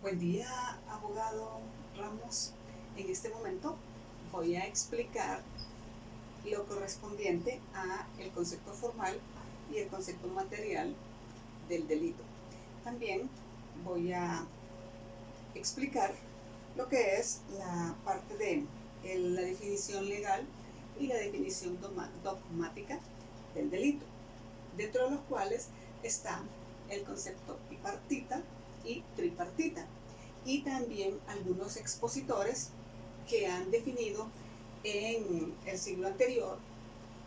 Buen día, abogado Ramos. En este momento voy a explicar lo correspondiente a el concepto formal y el concepto material del delito. También voy a explicar lo que es la parte de la definición legal y la definición dogmática del delito, dentro de los cuales está el concepto bipartita y tripartita, y también algunos expositores que han definido en el siglo anterior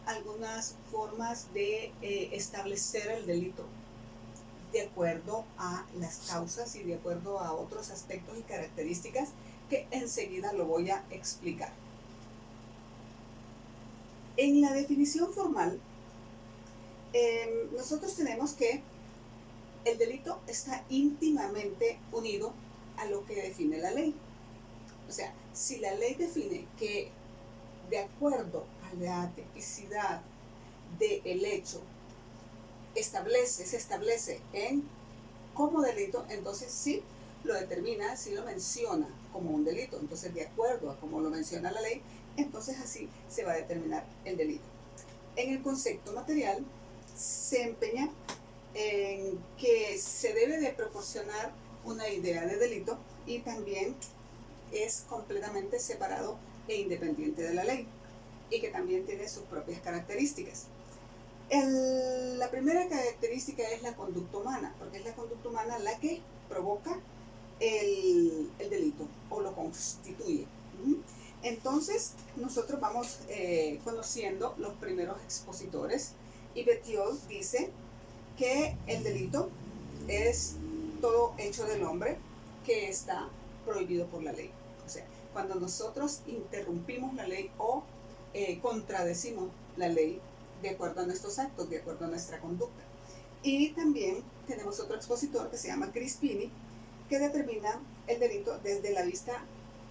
algunas formas de establecer el delito de acuerdo a las causas y de acuerdo a otros aspectos y características que enseguida lo voy a explicar. En la definición formal, nosotros tenemos que el delito está íntimamente unido a lo que define la ley. O sea, si la ley define que de acuerdo a la tipicidad del hecho se establece como delito, entonces sí lo determina, sí lo menciona como un delito. Entonces, de acuerdo a como lo menciona la ley, entonces así se va a determinar el delito. En el concepto material se empeña en que se debe de proporcionar una idea de delito y también es completamente separado e independiente de la ley y que también tiene sus propias características. La primera característica es la conducta humana, porque es la conducta humana la que provoca el delito o lo constituye. Entonces, nosotros vamos conociendo los primeros expositores, y Bettiol dice que el delito es todo hecho del hombre que está prohibido por la ley. O sea, cuando nosotros interrumpimos la ley o contradecimos la ley de acuerdo a nuestros actos, de acuerdo a nuestra conducta. Y también tenemos otro expositor que se llama Crispini, que determina el delito desde la vista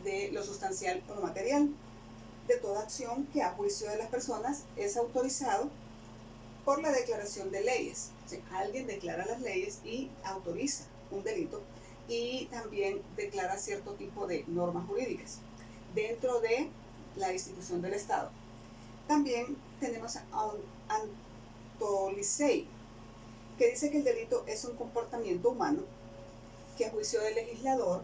de lo sustancial o lo material, de toda acción que a juicio de las personas es autorizado por la declaración de leyes. O sea, alguien declara las leyes y autoriza un delito y también declara cierto tipo de normas jurídicas dentro de la institución del Estado. También tenemos a Antolicei, que dice que el delito es un comportamiento humano que a juicio del legislador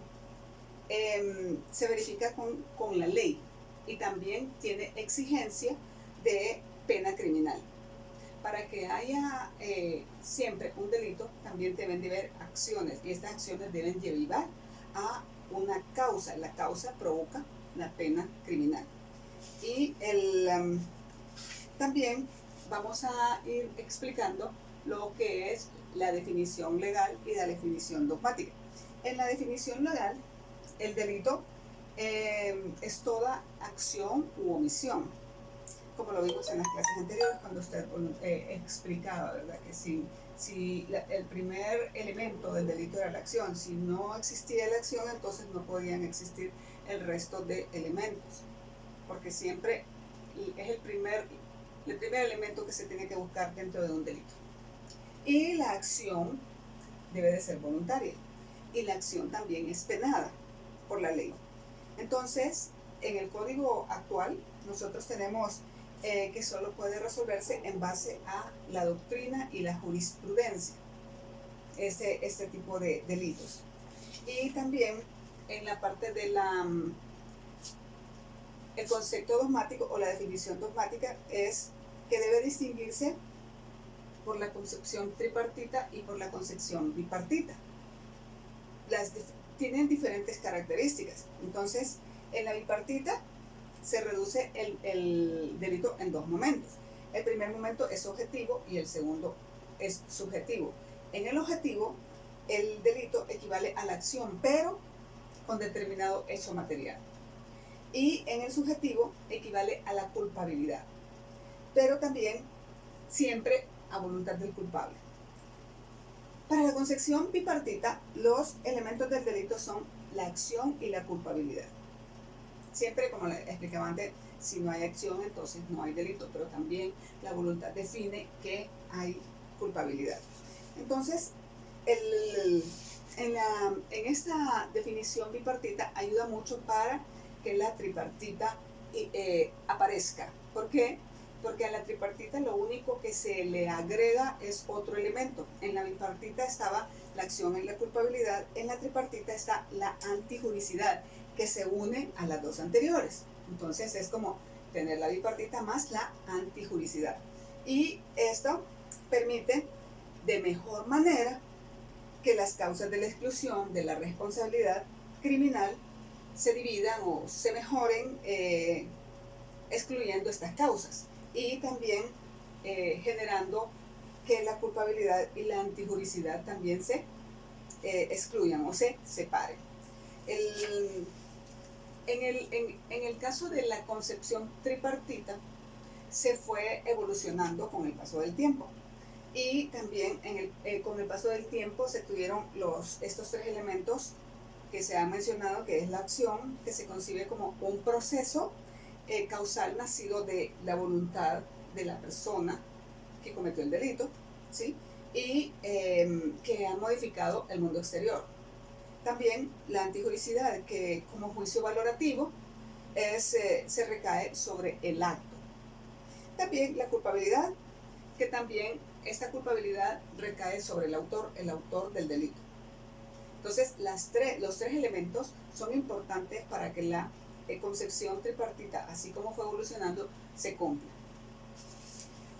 se verifica con la ley y también tiene exigencia de pena criminal. Para que haya siempre un delito, también deben de haber acciones, y estas acciones deben llevar a una causa. La causa provoca la pena criminal. Y también vamos a ir explicando lo que es la definición legal y la definición dogmática. En la definición legal, el delito es toda acción u omisión, como lo vimos en las clases anteriores cuando usted explicaba, ¿verdad? Que si el primer elemento del delito era la acción, si no existía la acción, entonces no podían existir el resto de elementos, porque siempre es el primer elemento que se tiene que buscar dentro de un delito. Y la acción debe de ser voluntaria, y la acción también es penada por la ley. Entonces, en el código actual, nosotros tenemos que solo puede resolverse en base a la doctrina y la jurisprudencia, este tipo de delitos. Y también en la parte de el concepto dogmático o la definición dogmática es que debe distinguirse por la concepción tripartita y por la concepción bipartita. Tienen diferentes características. Entonces, en la bipartita se reduce el delito en dos momentos. El primer momento es objetivo y el segundo es subjetivo. En el objetivo, el delito equivale a la acción, pero con determinado hecho material. Y en el subjetivo equivale a la culpabilidad, pero también siempre a voluntad del culpable. Para la concepción bipartita, los elementos del delito son la acción y la culpabilidad. Siempre, como les explicaba antes, si no hay acción, entonces no hay delito, pero también la voluntad define que hay culpabilidad. Entonces, en esta definición bipartita ayuda mucho para que la tripartita aparezca. ¿Por qué? Porque a la tripartita lo único que se le agrega es otro elemento. En la bipartita estaba la acción y la culpabilidad, en la tripartita está la antijuricidad, que se une a las dos anteriores. Entonces es como tener la bipartita más la antijuricidad. Y esto permite de mejor manera que las causas de la exclusión de la responsabilidad criminal se dividan o se mejoren excluyendo estas causas y también generando que la culpabilidad y la antijuricidad también se excluyan o se separen. En el caso de la concepción tripartita se fue evolucionando con el paso del tiempo. Y también con el paso del tiempo se tuvieron estos tres elementos que se han mencionado, que es la acción, que se concibe como un proceso causal nacido de la voluntad de la persona que cometió el delito, ¿sí? Y que ha modificado el mundo exterior. También la antijuricidad, que como juicio valorativo se recae sobre el acto. También la culpabilidad, que también esta culpabilidad recae sobre el autor del delito. Entonces, los tres elementos son importantes para que la concepción tripartita, así como fue evolucionando, se cumpla.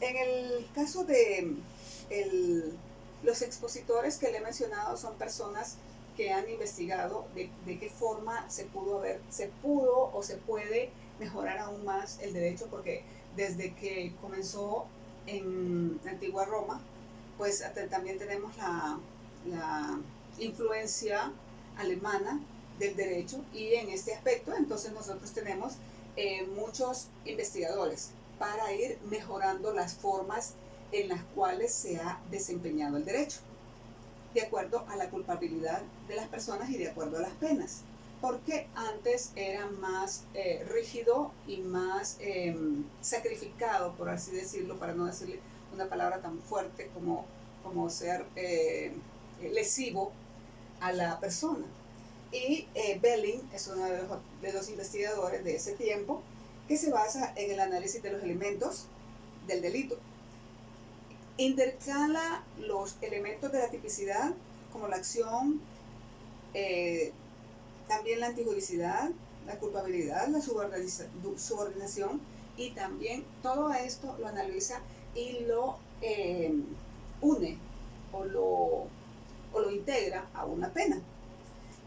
En el caso de los expositores que le he mencionado son personas que han investigado de qué forma se pudo o se puede mejorar aún más el derecho, porque desde que comenzó en la antigua Roma, pues también tenemos la influencia alemana del derecho, y en este aspecto entonces nosotros tenemos muchos investigadores para ir mejorando las formas en las cuales se ha desempeñado el derecho, de acuerdo a la culpabilidad de las personas y de acuerdo a las penas, porque antes era más rígido y más sacrificado, por así decirlo, para no decirle una palabra tan fuerte como ser lesivo a la persona. Y Belling es uno de los investigadores de ese tiempo que se basa en el análisis de los elementos del delito. Intercala los elementos de la tipicidad, como la acción, también la antijuricidad, la culpabilidad, la subordinación, y también todo esto lo analiza y lo une o lo integra a una pena.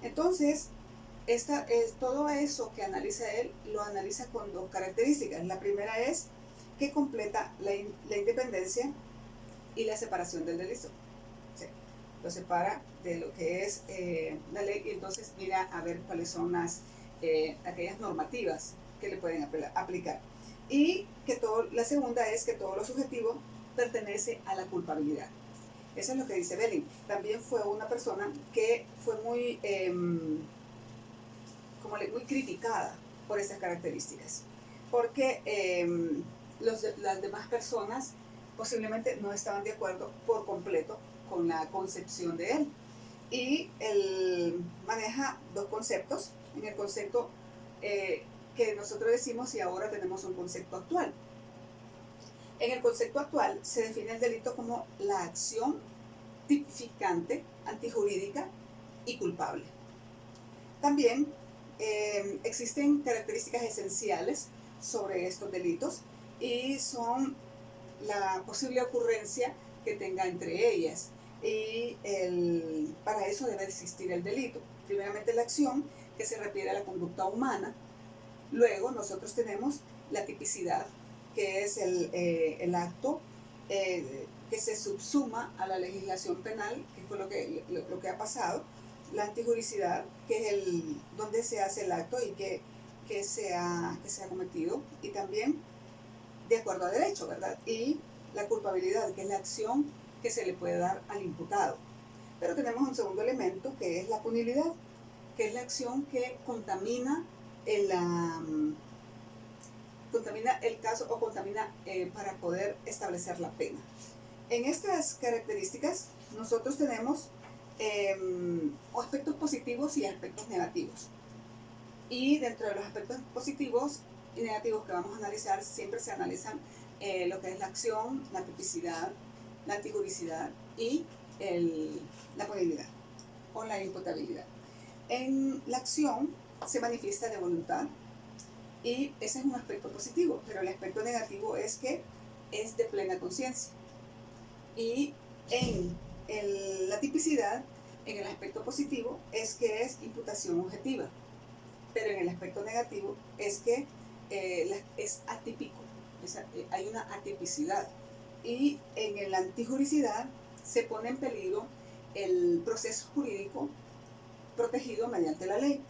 Entonces, todo eso que analiza él, lo analiza con dos características. La primera es que completa la independencia y la separación del delito. ¿Sí? Lo separa de lo que es la ley, y entonces mira a ver cuáles son aquellas normativas que le pueden aplicar. Y que la segunda es que todo lo subjetivo pertenece a la culpabilidad. Eso es lo que dice Belling. También fue una persona que fue muy criticada por estas características, porque las demás personas posiblemente no estaban de acuerdo por completo con la concepción de él. Y él maneja dos conceptos. En el concepto que nosotros decimos, y ahora tenemos un concepto actual. En el concepto actual se define el delito como la acción tipificante, antijurídica y culpable. También existen características esenciales sobre estos delitos, y son la posible ocurrencia que tenga entre ellas, y para eso debe existir el delito. Primeramente la acción, que se refiere a la conducta humana. Luego nosotros tenemos la tipicidad, que es el acto que se subsuma a la legislación penal, que fue lo que ha pasado. La antijuricidad, que es donde se hace el acto y que se ha cometido, y también de acuerdo a derecho, ¿verdad? Y la culpabilidad, que es la acción que se le puede dar al imputado. Pero tenemos un segundo elemento, que es la punibilidad, que es la acción que contamina el caso o contamina para poder establecer la pena. En estas características nosotros tenemos o aspectos positivos y aspectos negativos. Y dentro de los aspectos positivos y negativos que vamos a analizar, siempre se analizan lo que es la acción, la tipicidad, la antijuricidad y la punibilidad o la imputabilidad. En la acción se manifiesta de voluntad y ese es un aspecto positivo, pero el aspecto negativo es que es de plena conciencia. Y en la tipicidad, en el aspecto positivo, es que es imputación objetiva, pero en el aspecto negativo es que es atípico, hay una atipicidad. Y en la antijuricidad se pone en peligro el proceso jurídico protegido mediante la ley.